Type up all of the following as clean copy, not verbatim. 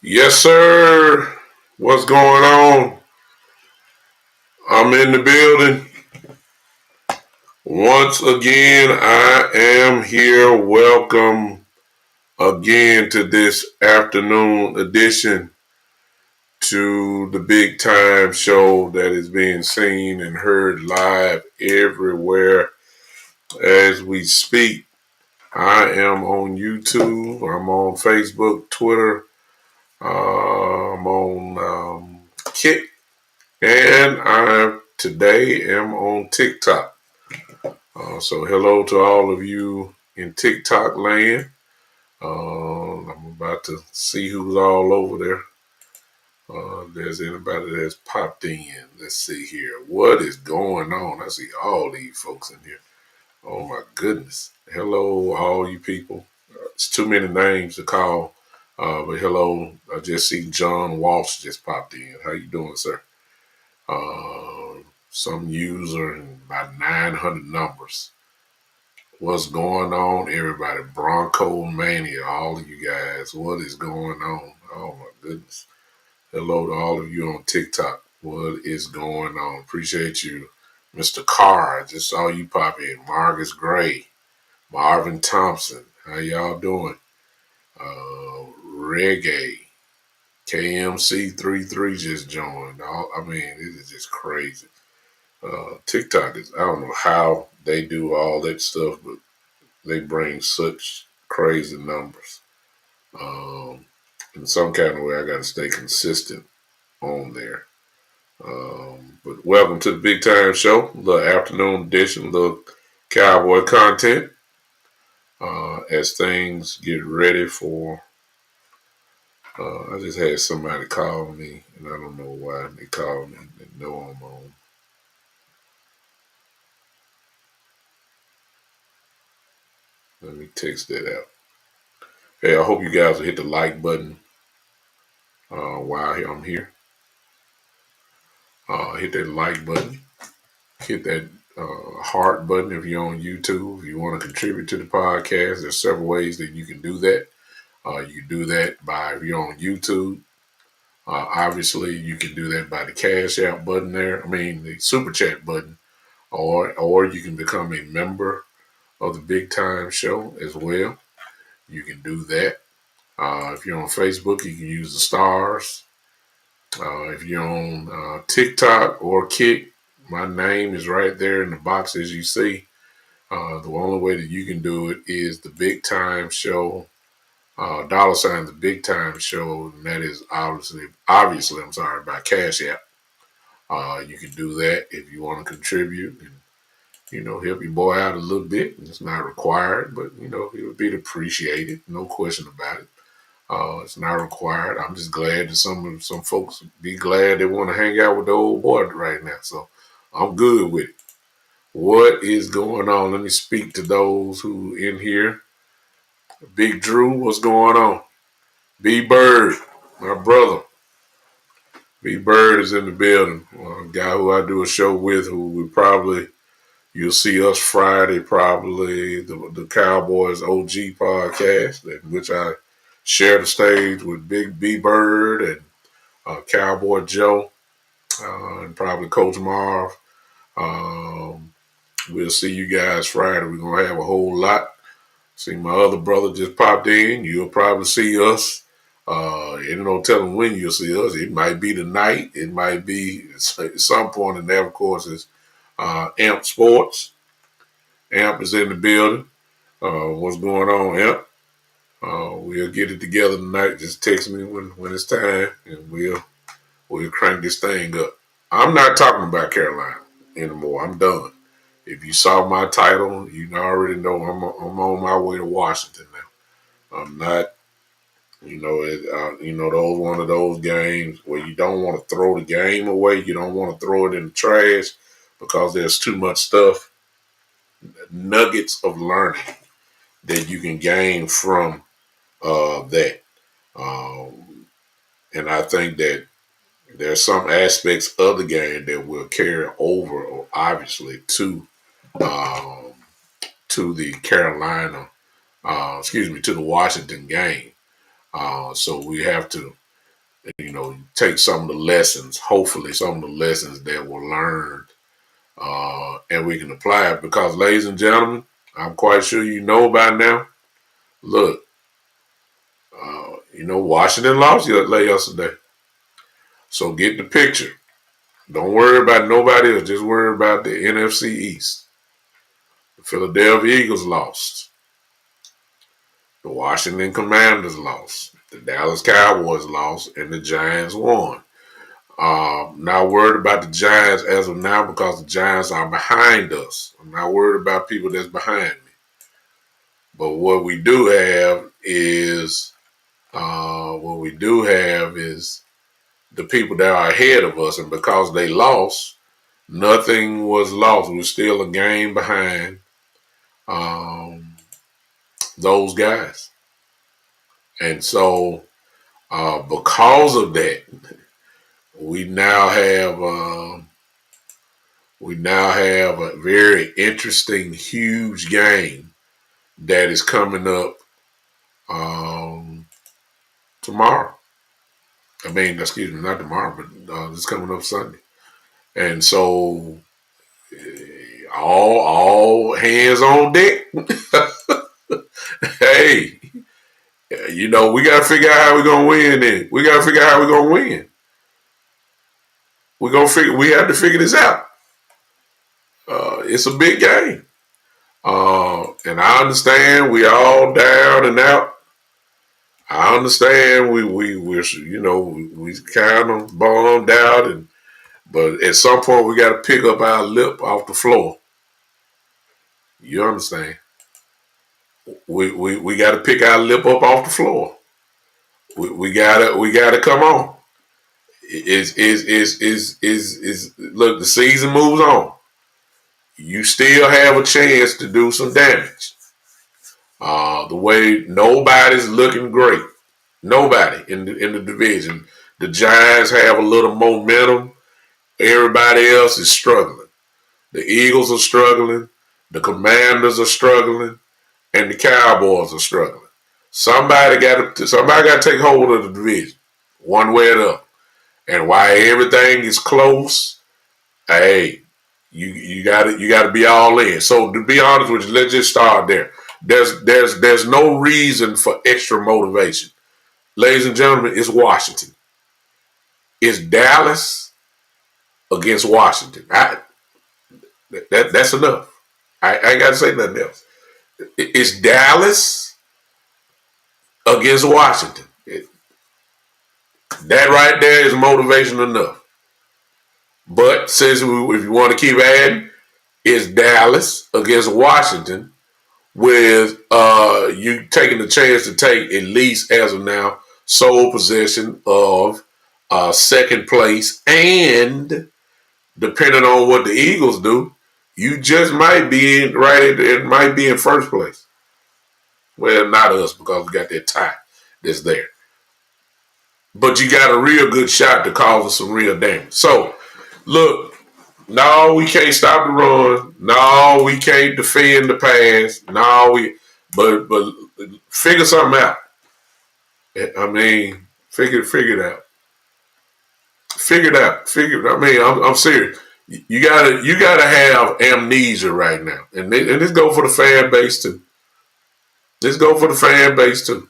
Yes, sir. What's going on? I'm in the building. Once again, I am here. Welcome again to this afternoon edition to the big time show that is being seen and heard live everywhere as we speak. I am on YouTube. I'm on Facebook, Twitter. I'm on Kick. And I today am on TikTok. So hello to all of you in TikTok land. I'm about to see who's all over there. If there's anybody that's popped in. Let's see here. What is going on? I see all these folks in here. Oh my goodness. Hello, all you people. It's too many names to call. But hello. I just see John Walsh just popped in. How you doing, sir? Some user and about 900 numbers. What's going on, everybody? Bronco Mania, all of you guys. What is going on? Oh my goodness. Hello to all of you on TikTok. What is going on? Appreciate you Mr. Carr, I just saw you pop in. Marcus Gray, Marvin Thompson, how y'all doing? Reggae, KMC33 just joined. I mean, it is just crazy. TikTok is, I don't know how they do all that stuff, but they bring such crazy numbers. In some kind of way, I got to stay consistent on there. But welcome to the Big Time Show, the afternoon edition, the Cowboy content. As things get ready for, I just had somebody call me, and I don't know why they called me. They know I'm on. Let me text that out. Hey, I hope you guys will hit the like button while I'm here. Hit that like button. Hit that heart button if you're on YouTube. If you want to contribute to the podcast, there's several ways that you can do that. You can do that by, if you're on YouTube, obviously you can do that by the Cash App button there. I mean, the Super Chat button. Or you can become a member of the Big Time Show as well. You can do that. If you're on Facebook, you can use the stars. If you're on TikTok or Kick, my name is right there in the box as you see. The only way that you can do it is the Big Time Show, $ the Big Time Show, and that is obviously, I'm sorry, by Cash App. You can do that if you want to contribute and, help your boy out a little bit. It's not required, but, it would be appreciated. No question about it. It's not required. I'm just glad that some folks be glad they want to hang out with the old boy right now. So I'm good with it. What is going on? Let me speak to those who in here. Big Drew, what's going on? B Bird, my brother. B Bird is in the building. A guy who I do a show with, who we probably, you'll see us Friday, probably the Cowboys OG podcast, in which I share the stage with Big B Bird and Cowboy Joe and probably Coach Marv. We'll see you guys Friday. We're going to have a whole lot. See, my other brother just popped in. You'll probably see us. Ain't no telling when you'll see us. It might be tonight. It might be at some point. And that, of course, is Amp Sports. Amp is in the building. What's going on, Amp? We'll get it together tonight. Just text me when it's time, and we'll crank this thing up. I'm not talking about Carolina anymore. I'm done. If you saw my title, you already know I'm on my way to Washington now. I'm not, those one of those games where you don't want to throw the game away. You don't want to throw it in the trash because there's too much stuff, nuggets of learning that you can gain from that. And I think that there's some aspects of the game that will carry over, obviously, to the Carolina, to the Washington game. So we have to, take some of the lessons, hopefully some of the lessons that were learned, and we can apply it because, ladies and gentlemen, I'm quite sure you know by now. Look, Washington lost yesterday. So get the picture. Don't worry about nobody else. Just worry about the NFC East. The Philadelphia Eagles lost. The Washington Commanders lost. The Dallas Cowboys lost. And the Giants won. Not worried about the Giants as of now because the Giants are behind us. I'm not worried about people that's behind me. But what we do have is the people that are ahead of us, and because they lost, nothing was lost. We're still a game behind those guys. And so because of that, we now have a very interesting, huge game that is coming up tomorrow. I mean, excuse me, not tomorrow, but it's coming up Sunday. And so All hands on deck. Hey, we got to figure out how we're going to win then. We got to figure out how we're going to win. We have to figure this out. It's a big game. And I understand we all down and out. I understand we're kind of bummed out, but at some point we got to pick up our lip off the floor. You understand? We got to pick our lip up off the floor. We gotta come on. Look, the season moves on. You still have a chance to do some damage. The way nobody's looking great. Nobody in the division. The Giants have a little momentum. Everybody else is struggling. The Eagles are struggling. The Commanders are struggling. And the Cowboys are struggling. Somebody got to take hold of the division, one way or the other. And while everything is close, hey, you got to be all in. So to be honest with you, let's just start there. There's no reason for extra motivation, ladies and gentlemen. It's Washington. It's Dallas against Washington. That's enough. I ain't got to say nothing else. It's Dallas against Washington. That right there is motivation enough. But since if you want to keep adding, it's Dallas against Washington with you taking the chance to take, at least as of now, sole possession of second place, and depending on what the Eagles do, you just might be it might be in first place. Well, not us, because we got that tie that's there. But you got a real good shot to cause some real damage. So, look, no, we can't stop the run. No, we can't defend the pass. But figure something out. I mean, figure it out. Figure it out. I'm serious. You gotta have amnesia right now, and this go for the fan base too.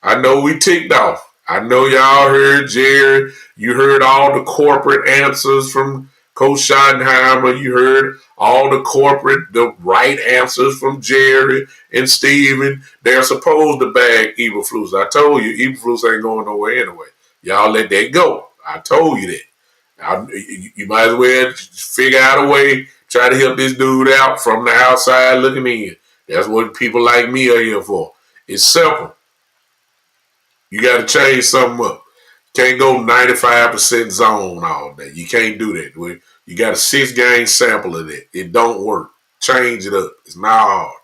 I know we ticked off. I know y'all heard Jerry. You heard all the corporate answers from Coach Schottenheimer. You heard all the right answers from Jerry and Steven. They're supposed to bag Eberflus. I told you, Eberflus ain't going nowhere anyway. Y'all let that go. I told you that. You might as well figure out a way, try to help this dude out from the outside looking in. That's what people like me are here for. It's simple. You got to change something up. Can't go 95% zone all day. You can't do that. You got a 6-game sample of that. It don't work. Change it up. It's not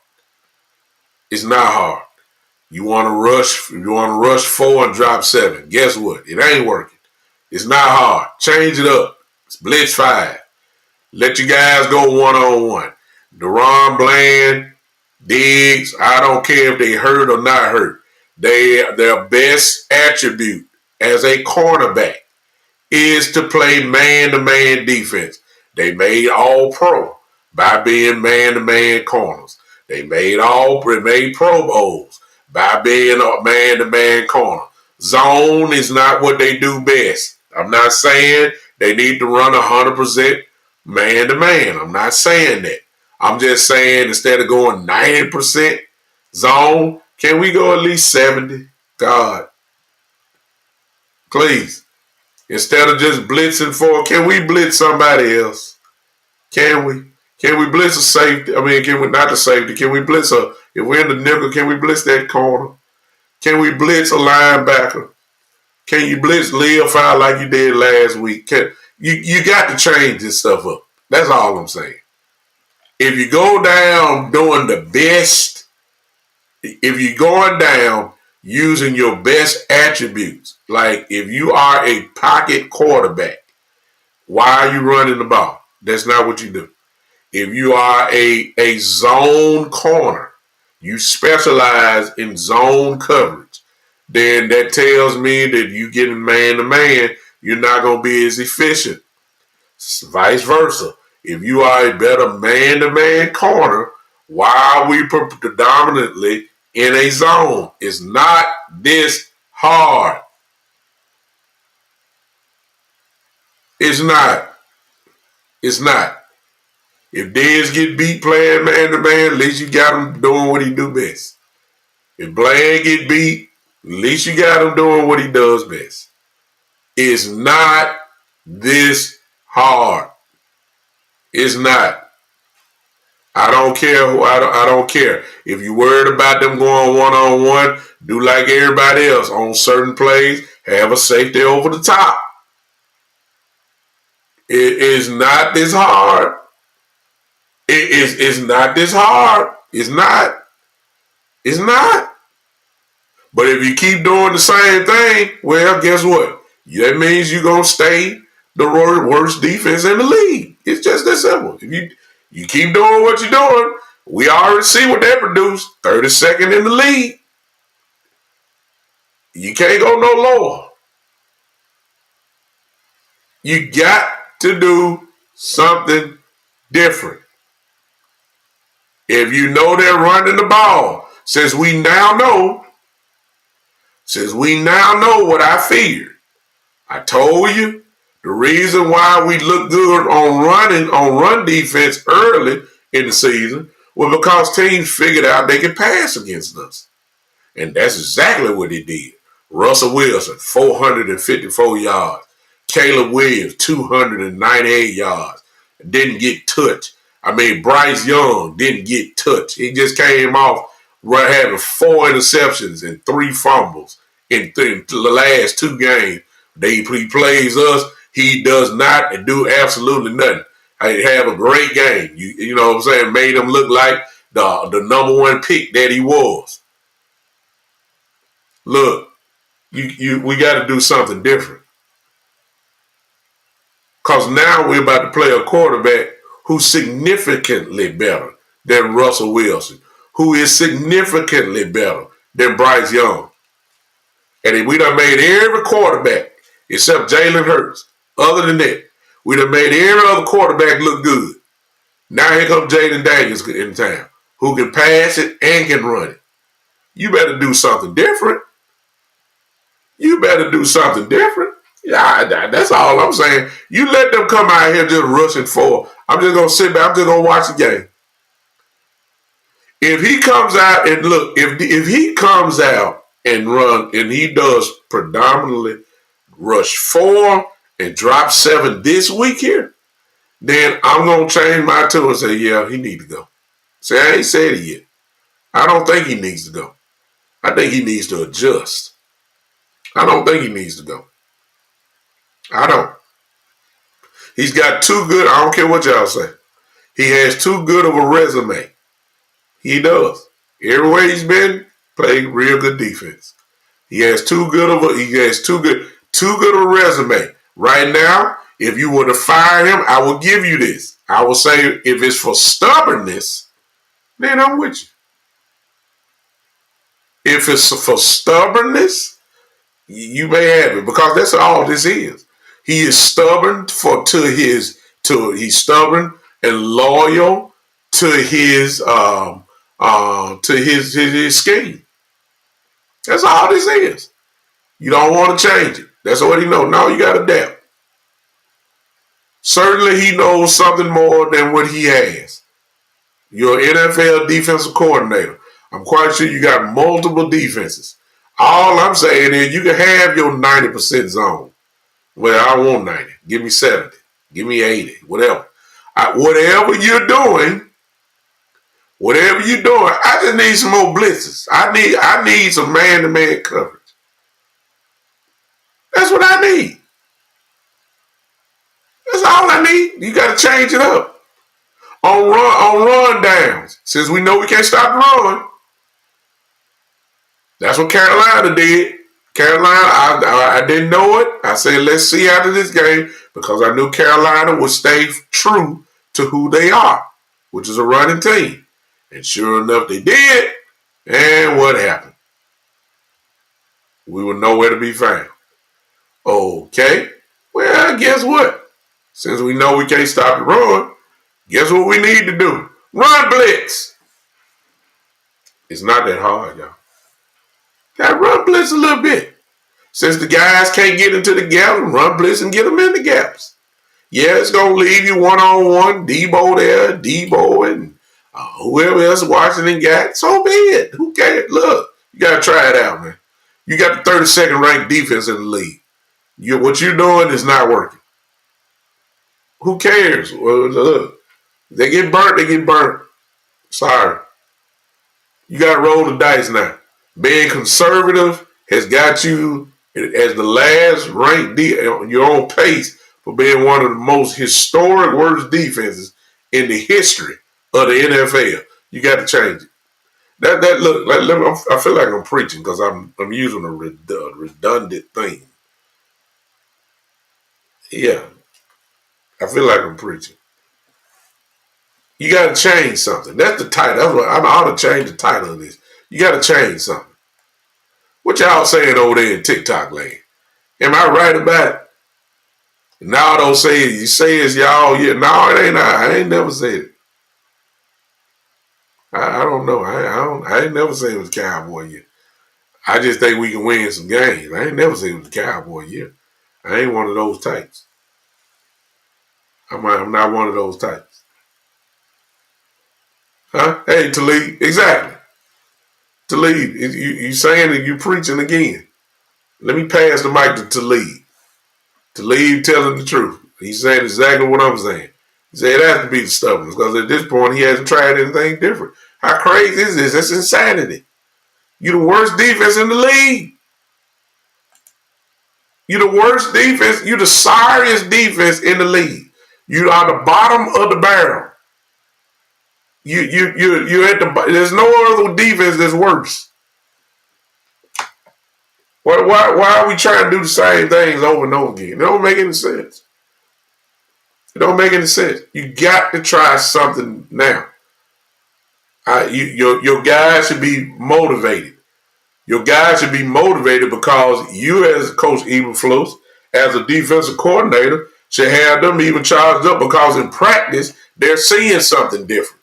hard. You want to rush 4 and drop 7. Guess what? It ain't working. It's not hard. Change it up. It's blitz 5. Let you guys go one-on-one. Deron Bland, Diggs, I don't care if they hurt or not hurt. Their best attribute as a cornerback is to play man-to-man defense. They made all-pro by being man-to-man corners. They made Pro Bowls by being a man-to-man corner. Zone is not what they do best. I'm not saying they need to run 100% man-to-man. I'm not saying that. I'm just saying instead of going 90% zone, can we go at least 70? God. Please. Instead of just blitzing 4, can we blitz somebody else? Can we? Can we blitz a safety? I mean, not the safety. Can we blitz if we're in the nickel, can we blitz that corner? Can we blitz a linebacker? Can you blitz Leo Fire like you did last week? You got to change this stuff up. That's all I'm saying. If you go down doing the best, if you're going down using your best attributes, like if you are a pocket quarterback, why are you running the ball? That's not what you do. If you are a zone corner, you specialize in zone coverage, then that tells me that you getting man-to-man, you're not going to be as efficient. Vice versa. If you are a better man-to-man corner, why are we predominantly in a zone? It's not this hard. It's not. It's not. If Dez get beat playing man-to-man, at least you got him doing what he do best. If Bland get beat, at least you got him doing what he does best. It's not this hard. It's not. I don't care. I don't care. If you're worried about them going one-on-one, do like everybody else on certain plays. Have a safety over the top. It is not this hard. It's not this hard. It's not. It's not. But if you keep doing the same thing, well, guess what? That means you're going to stay the worst defense in the league. It's just that simple. If you keep doing what you're doing, we already see what they produce. 32nd in the league. You can't go no lower. You got to do something different. If you know they're running the ball, since we now know what I feared, I told you the reason why we look good on run defense early in the season was because teams figured out they could pass against us. And that's exactly what they did. Russell Wilson, 454 yards. Caleb Williams, 298 yards. Didn't get touched. Bryce Young didn't get touched. He just came off having 4 interceptions and 3 fumbles in the last 2 games. He plays us. He does not do absolutely nothing. I have a great game. You know what I'm saying? Made him look like the number 1 pick that he was. Look, we got to do something different. Because now we're about to play a quarterback who's significantly better than Russell Wilson, who is significantly better than Bryce Young. And we done made every quarterback, except Jalen Hurts. Other than that, we done made every other quarterback look good. Now here comes Jaden Daniels in town, who can pass it and can run it. You better do something different. You better do something different. Yeah, that's all I'm saying. You let them come out here just rushing forward. I'm just going to sit back. I'm just going to watch the game. If he comes out and look, if he comes out and run, and he does predominantly rush 4 and drop 7 this week here, then I'm going to change my tune and say, yeah, he needs to go. See, I ain't said it yet. I don't think he needs to go. I think he needs to adjust. I don't think he needs to go. I don't. He's got too good. I don't care what y'all say. He has too good of a resume. He does. Everywhere he's been, played real good defense. He has too good of a resume. Right now, if you were to fire him, I will give you this. I will say if it's for stubbornness, then I'm with you. If it's for stubbornness, you may have it, because that's all this is. He is stubborn he's stubborn and loyal to his scheme. That's all this is. You don't want to change it. That's what he knows. No, you got to adapt. Certainly he knows something more than what he has. You're an NFL defensive coordinator. I'm quite sure you got multiple defenses. All I'm saying is you can have your 90% zone. Well, I want 90. Give me 70. Give me 80. Whatever. Whatever you're doing, I just need some more blitzes. I need some man-to-man coverage. That's what I need. That's all I need. You got to change it up. On run downs, since we know we can't stop the run. That's what Carolina did. Carolina, I didn't know it. I said, let's see after this game, because I knew Carolina would stay true to who they are, which is a running team. And sure enough, they did. And what happened? We were nowhere to be found. Okay. Well, guess what? Since we know we can't stop the run, Guess what we need to do? Run blitz. It's not that hard, y'all. Got to run blitz a little bit. Since the guys can't get into the gap, run blitz and get them in the gaps. Yeah, it's going to leave you one-on-one. Debo there, Debo and whoever else Washington got. So be it. Who cares? Look, you got to try it out, man. You got the 32nd ranked defense in the league. What you're doing is not working. Who cares? Well, look, they get burnt, they get burnt. Sorry. You got to roll the dice now. Being conservative has got you as the last ranked your own pace for being one of the most historic worst defenses in the history of the NFL. You got to change it. I feel like I'm preaching because I'm using a redundant thing. Yeah, I feel like I'm preaching. You got to change something. That's the title. That's what I ought to change the title of this. You got to change something. What y'all saying over there in TikTok land? Am I right about it? Now don't say it. You say it's y'all. Yeah, no, it ain't. I ain't never said it. I don't know. I ain't never said it was Cowboy year. I just think we can win some games. I ain't never said it was Cowboy year. I ain't one of those types. I'm not one of those types. Huh? Hey, Talib. Exactly. Talib, you saying that you preaching again. Let me pass the mic to Talib. Talib telling the truth. He's saying exactly what I'm saying. He said it has to be the stubbornness because at this point he hasn't tried anything different. How crazy is this? That's insanity. You're the worst defense in the league. You're the worst defense. You're the sorriest defense in the league. You are the bottom of the barrel. You're at the. There's no other defense that's worse. Why are we trying to do the same things over and over again? It don't make any sense. It don't make any sense. You got to try something now. Your guys should be motivated. Your guys should be motivated because you, as Coach Eberflus, as a defensive coordinator, should have them even charged up because in practice they're seeing something different.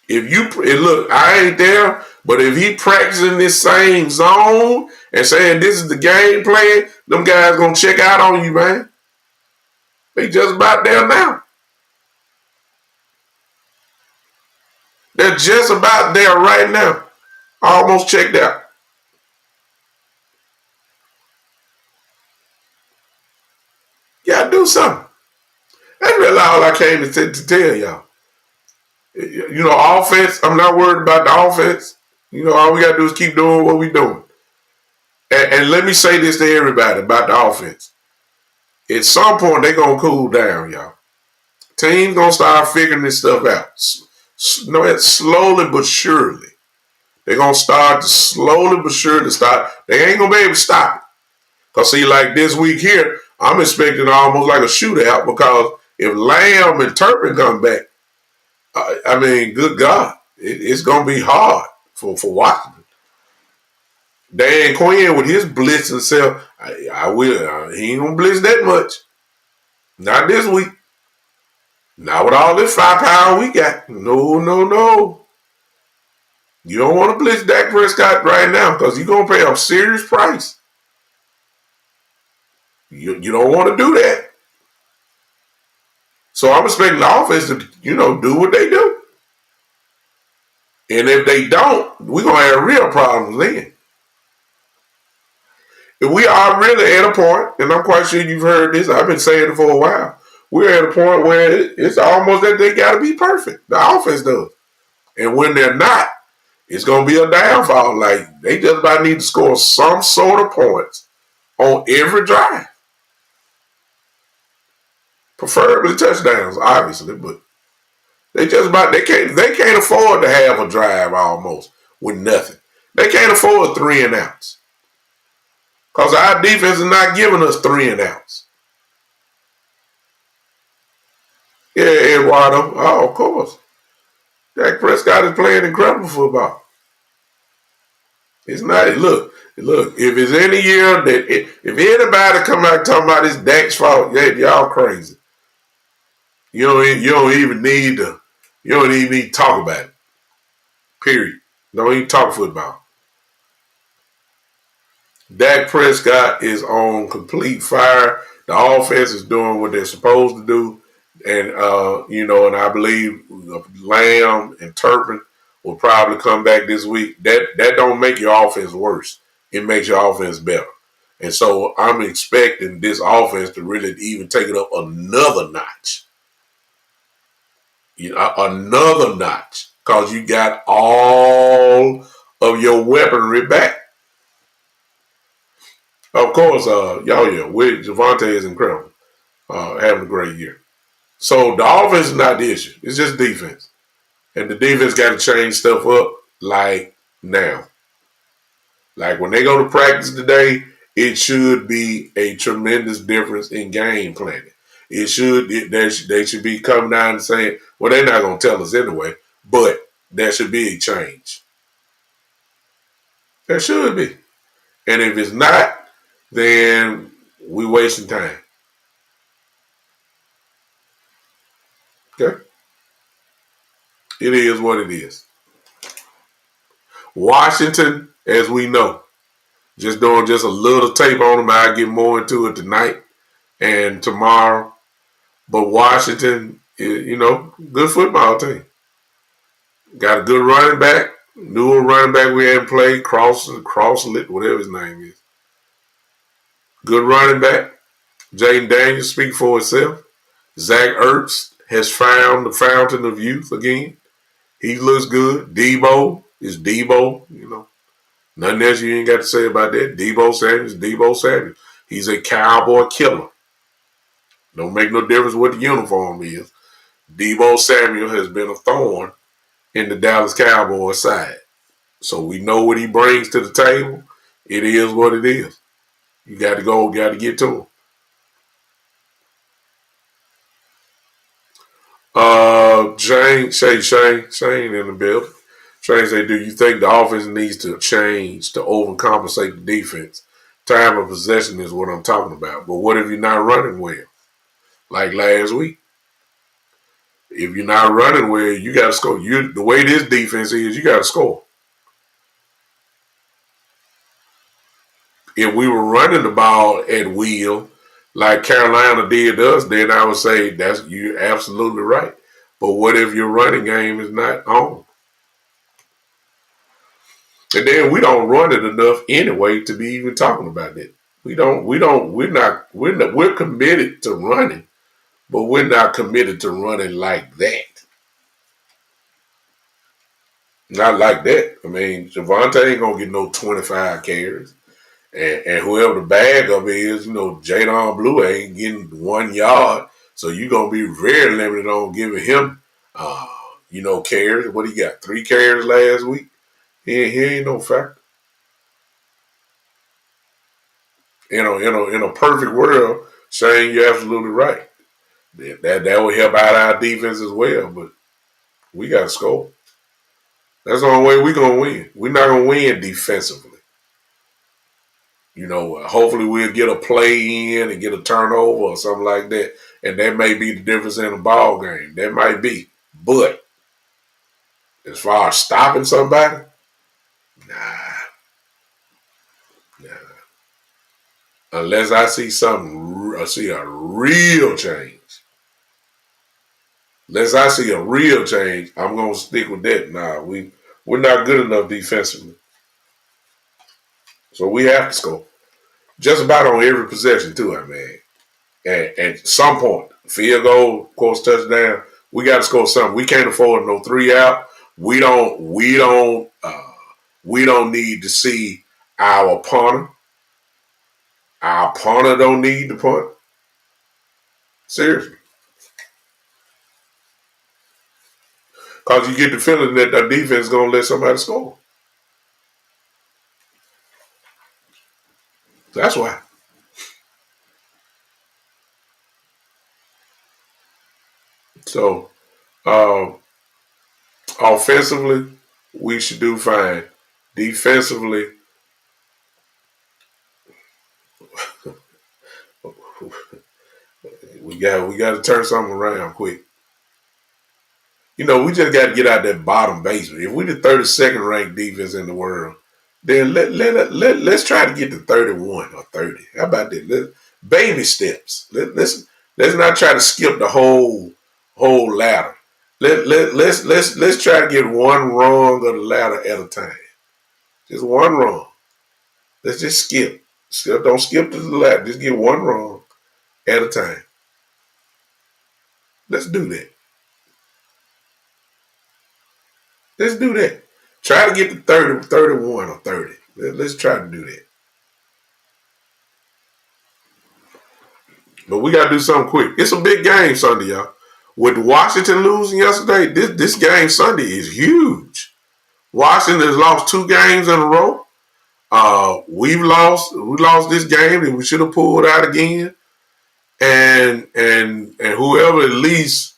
Look, I ain't there, but if he practicing this same zone and saying this is the game plan, them guys gonna check out on you, man. They just about there now. They're just about there right now. Almost checked out. You gotta do something. That's really all I came to tell y'all. You know, offense, I'm not worried about the offense. You know, all we got to do is keep doing what we're doing. And let me say this to everybody about the offense. At some point, they're going to cool down, y'all. Teams going to start figuring this stuff out. Slowly but surely. They're going to start to slowly but surely start. They ain't going to be able to stop it. Because, see, like this week here, I'm expecting almost like a shootout because if Lamb and Turpin come back, I mean, good God, it's going to be hard for Washington. Dan Quinn with his blitz himself, I will. He ain't going to blitz that much. Not this week. Not with all this firepower we got. No. You don't want to blitz Dak Prescott right now because you're going to pay a serious price. You don't want to do that. So I'm expecting the offense to, do what they do. And if they don't, we're going to have real problems then. If we are really at a point, and I'm quite sure you've heard this, I've been saying it for a while, we're at a point where it's almost that they got to be perfect. The offense does. And when they're not, it's going to be a downfall. Like, they just about need to score some sort of points on every drive. Preferably touchdowns, obviously, but they can't afford to have a drive almost with nothing. They can't afford 3 and outs. Because our defense is not giving us 3 and outs. Yeah, Eduardo. Oh, of course. Dak Prescott is playing incredible football. It's not. Look. If it's any year that if anybody come out talking about it's Dak's fault, yeah, y'all crazy. You don't even need to. You don't even need to talk about it. Period. Don't even talk football. Dak Prescott is on complete fire. The offense is doing what they're supposed to do, and and I believe Lamb and Turpin will probably come back this week. That don't make your offense worse. It makes your offense better. And so I'm expecting this offense to really even take it up another notch. Another notch, because you got all of your weaponry back. Of course, with Javante is incredible, having a great year. So the offense is not the issue. It's just defense. And the defense got to change stuff up like now. Like when they go to practice today, it should be a tremendous difference in game planning. They should be coming down and saying, well, they're not going to tell us anyway, but there should be a change. There should be. And if it's not, then we wasting time. Okay? It is what it is. Washington, as we know, just doing just a little tape on them. I'll get more into it tonight and tomorrow. But Washington, good football team. Got a good running back. Newer running back we hadn't played. Crosslet, whatever his name is. Good running back. Jaden Daniels speak for itself. Zach Ertz has found the fountain of youth again. He looks good. Debo is Debo, Nothing else you ain't got to say about that. Debo Samuel. He's a cowboy killer. Don't make no difference what the uniform is. Debo Samuel has been a thorn in the Dallas Cowboys side. So we know what he brings to the table. It is what it is. You got to get to him. Shane in the building. Shane say, do you think the offense needs to change to overcompensate the defense? Time of possession is what I'm talking about. But what if you're not running well? Like last week. If you're not running well, you got to score. The way this defense is, you got to score. If we were running the ball at will, like Carolina did us, then I would say you're absolutely right. But what if your running game is not on? And then we don't run it enough anyway to be even talking about that. We're committed to running, but we're not committed to running like that. Not like that. I mean, Javante ain't gonna get no 25 carries. And whoever the backup is, Jadon Blue ain't getting 1 yard. So you're gonna be very limited on giving him carries. What he got? 3 carries last week? He ain't no factor. In a perfect world, Shane, you're absolutely right. That will help out our defense as well, but we got to score. That's the only way we're going to win. We're not going to win defensively. Hopefully we'll get a play in and get a turnover or something like that, and that may be the difference in a ball game. That might be. But as far as stopping somebody, nah. Unless I see a real change. Unless I see a real change, I'm gonna stick with that. Nah, we're not good enough defensively, so we have to score just about on every possession too. I mean, and at some point, field goal, of course, touchdown. We got to score something. We can't afford no 3 out. We don't need to see our punter. Our punter don't need to punt. Seriously. Because you get the feeling that the defense is going to let somebody score. That's why. So, offensively, we should do fine. Defensively, We got to turn something around quick. You know, we just got to get out that bottom basement. If we the 32nd ranked defense in the world, then let's try to get to 31 or 30. How about that? Baby steps. Let's not try to skip the whole ladder. Let's try to get one rung of the ladder at a time. Just one rung. Let's just skip. Don't skip to the ladder. Just get one rung at a time. Let's do that. Let's do that. Try to get to 30, 31 or 30. Let's try to do that. But we got to do something quick. It's a big game Sunday, y'all. With Washington losing yesterday, this game Sunday is huge. Washington has lost 2 games in a row. We lost this game and we should have pulled out again. And whoever at least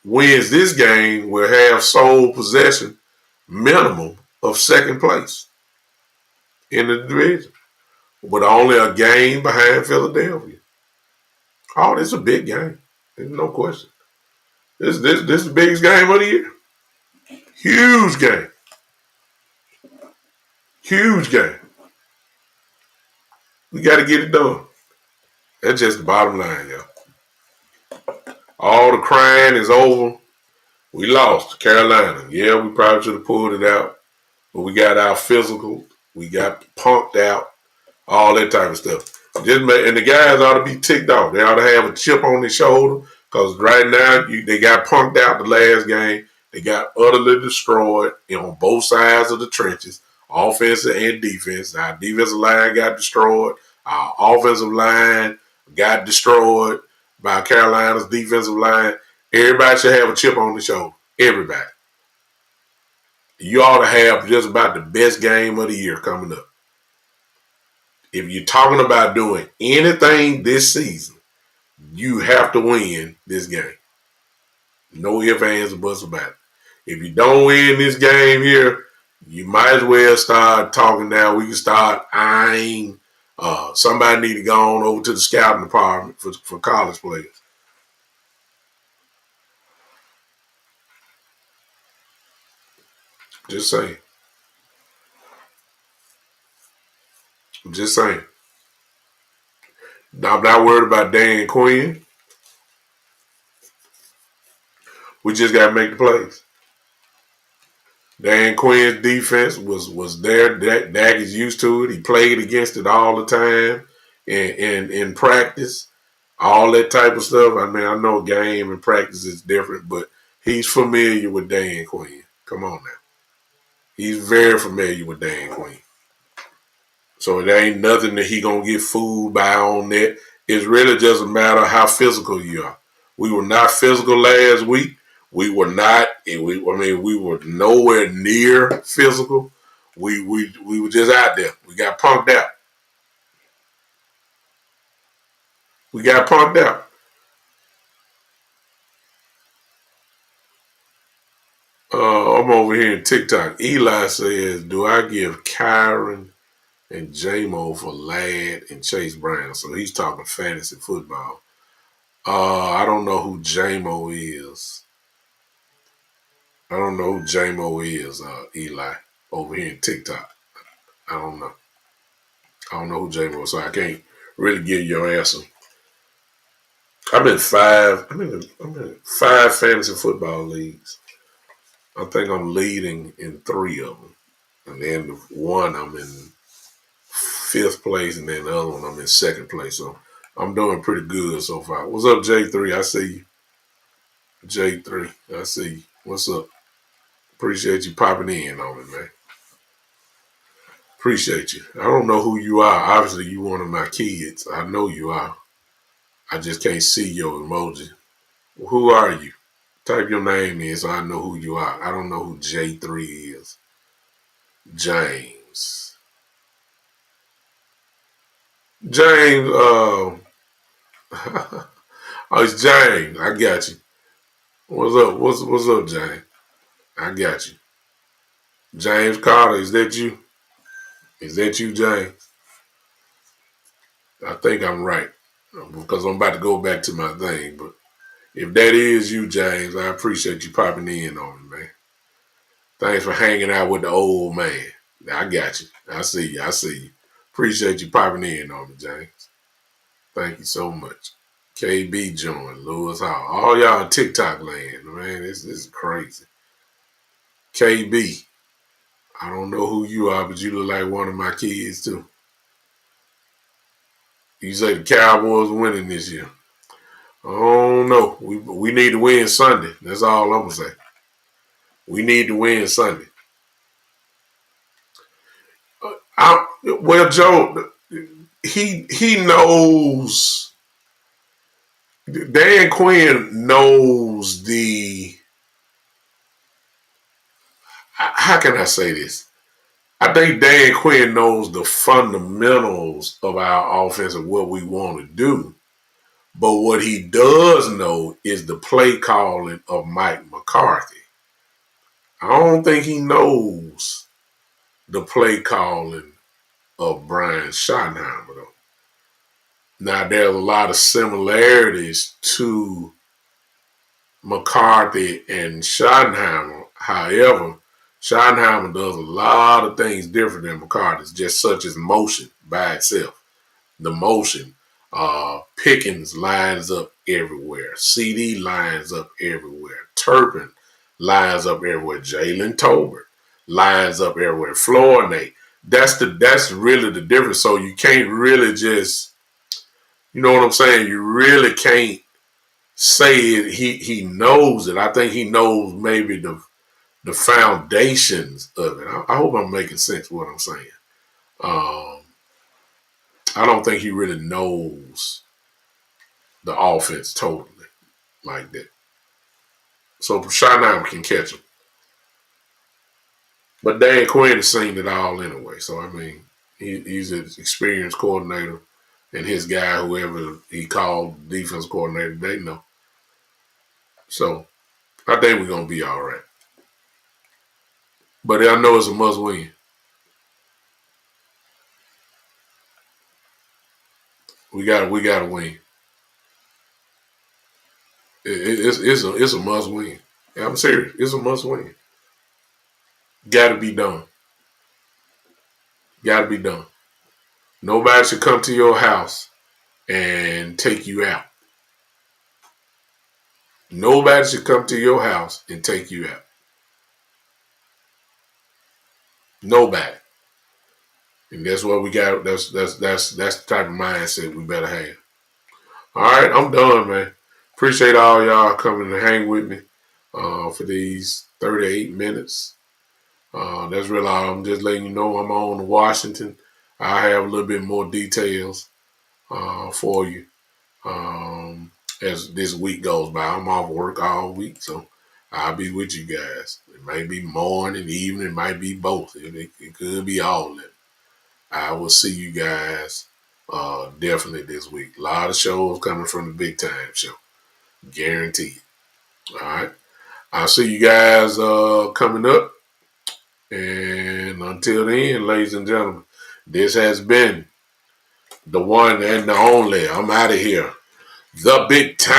wins this game will have sole possession minimum of second place in the division, but only a game behind Philadelphia. Oh, this is a big game. There's no question. This is the biggest game of the year. Huge game. Huge game. We got to get it done. That's just the bottom line, y'all. All the crying is over. We lost to Carolina. Yeah, we probably should have pulled it out, but we got our physical. We got punked out. All that type of stuff. And the guys ought to be ticked off. They ought to have a chip on their shoulder because right now they got punked out the last game. They got utterly destroyed on both sides of the trenches, offensive and defense. Our defensive line got destroyed. Our offensive line got destroyed by Carolina's defensive line. Everybody should have a chip on their shoulder. Everybody. You ought to have just about the best game of the year coming up. If you're talking about doing anything this season, you have to win this game. No ifs, ands, or buts about it. If you don't win this game here, you might as well start talking now. We can start eyeing. Somebody need to go on over to the scouting department for college players. Just saying. I'm just saying. I'm not worried about Dan Quinn. We just got to make the plays. Dan Quinn's defense was there. Dak is used to it. He played against it all the time in practice, all that type of stuff. I mean, I know game and practice is different, but he's familiar with Dan Quinn. Come on now. He's very familiar with Dan Quinn. So it ain't nothing that he gonna get fooled by on that. It's really just a matter of how physical you are. We were not physical last week. We were not. We were nowhere near physical. We were just out there. We got punked out. We got punked out. I'm over here in TikTok. Eli says, "Do I give Kyron and J-Mo for Ladd and Chase Brown?" So he's talking fantasy football. I don't know who J-Mo is. I don't know who J-Mo is, Eli, over here in TikTok. I don't know. I don't know who J-Mo is, so I can't really give you your answer. I'm in five fantasy football leagues. I think I'm leading in 3 of them. And then one I'm in 5th place, and then the other one I'm in 2nd place. So I'm doing pretty good so far. What's up, J3? I see you. J3, I see you. What's up? Appreciate you popping in on it, man. Appreciate you. I don't know who you are. Obviously, you one of my kids. I know you are. I just can't see your emoji. Who are you? Type your name in so I know who you are. I don't know who J3 is. James. James, oh, it's James. I got you. What's up? What's up, James? I got you. James Carter, is that you? Is that you, James? I think I'm right. because I'm about to go back to my thing. But if that is you, James, I appreciate you popping in on me, man. Thanks for hanging out with the old man. I got you. I see you. I see you. Appreciate you popping in on me, James. Thank you so much. KB joined, Lewis Hall. All y'all in TikTok land, man. This is crazy. KB, I don't know who you are, but you look like one of my kids too. You say the Cowboys winning this year. I don't know. We need to win Sunday. That's all I'm gonna say. We need to win Sunday. Well, Joe, he knows. Dan Quinn knows the. How can I say this? I think Dan Quinn knows the fundamentals of our offense and what we want to do. But what he does know is the play calling of Mike McCarthy. I don't think he knows the play calling of Brian Schottenheimer, though. Now, there's a lot of similarities to McCarthy and Schottenheimer. However, Schottenheimer does a lot of things different than McCarthy, just such as motion by itself. The motion. Pickens lines up everywhere. CD lines up everywhere. Turpin lines up everywhere. Jalen Tolbert lines up everywhere. Flournoy. That's really the difference. So you can't really just, you know what I'm saying? You really can't say it. He knows it. I think he knows maybe the foundations of it. I hope I'm making sense what I'm saying. I don't think he really knows the offense totally like that. So Schottenheimer can catch him. But Dan Quinn has seen it all anyway. So, I mean, he's an experienced coordinator. And his guy, whoever he called defense coordinator, they know. So, I think we're going to be all right. But I know it's a must win. We got to win. It's a must win. I'm serious. It's a must win. Got to be done. Got to be done. Nobody should come to your house and take you out. Nobody should come to your house and take you out. Nobody. And that's what we got. That's the type of mindset we better have. All right, I'm done, man. Appreciate all y'all coming to hang with me for these 38 minutes. That's really all. I'm just letting you know I'm on to Washington. I have a little bit more details for you as this week goes by. I'm off work all week, so I'll be with you guys. It might be morning, evening, it might be both. It could be all of it. I will see you guys definitely this week. A lot of shows coming from the Big Time Show. Guaranteed. All right. I'll see you guys coming up. And until then, ladies and gentlemen, this has been the one and the only. I'm out of here. The Big Time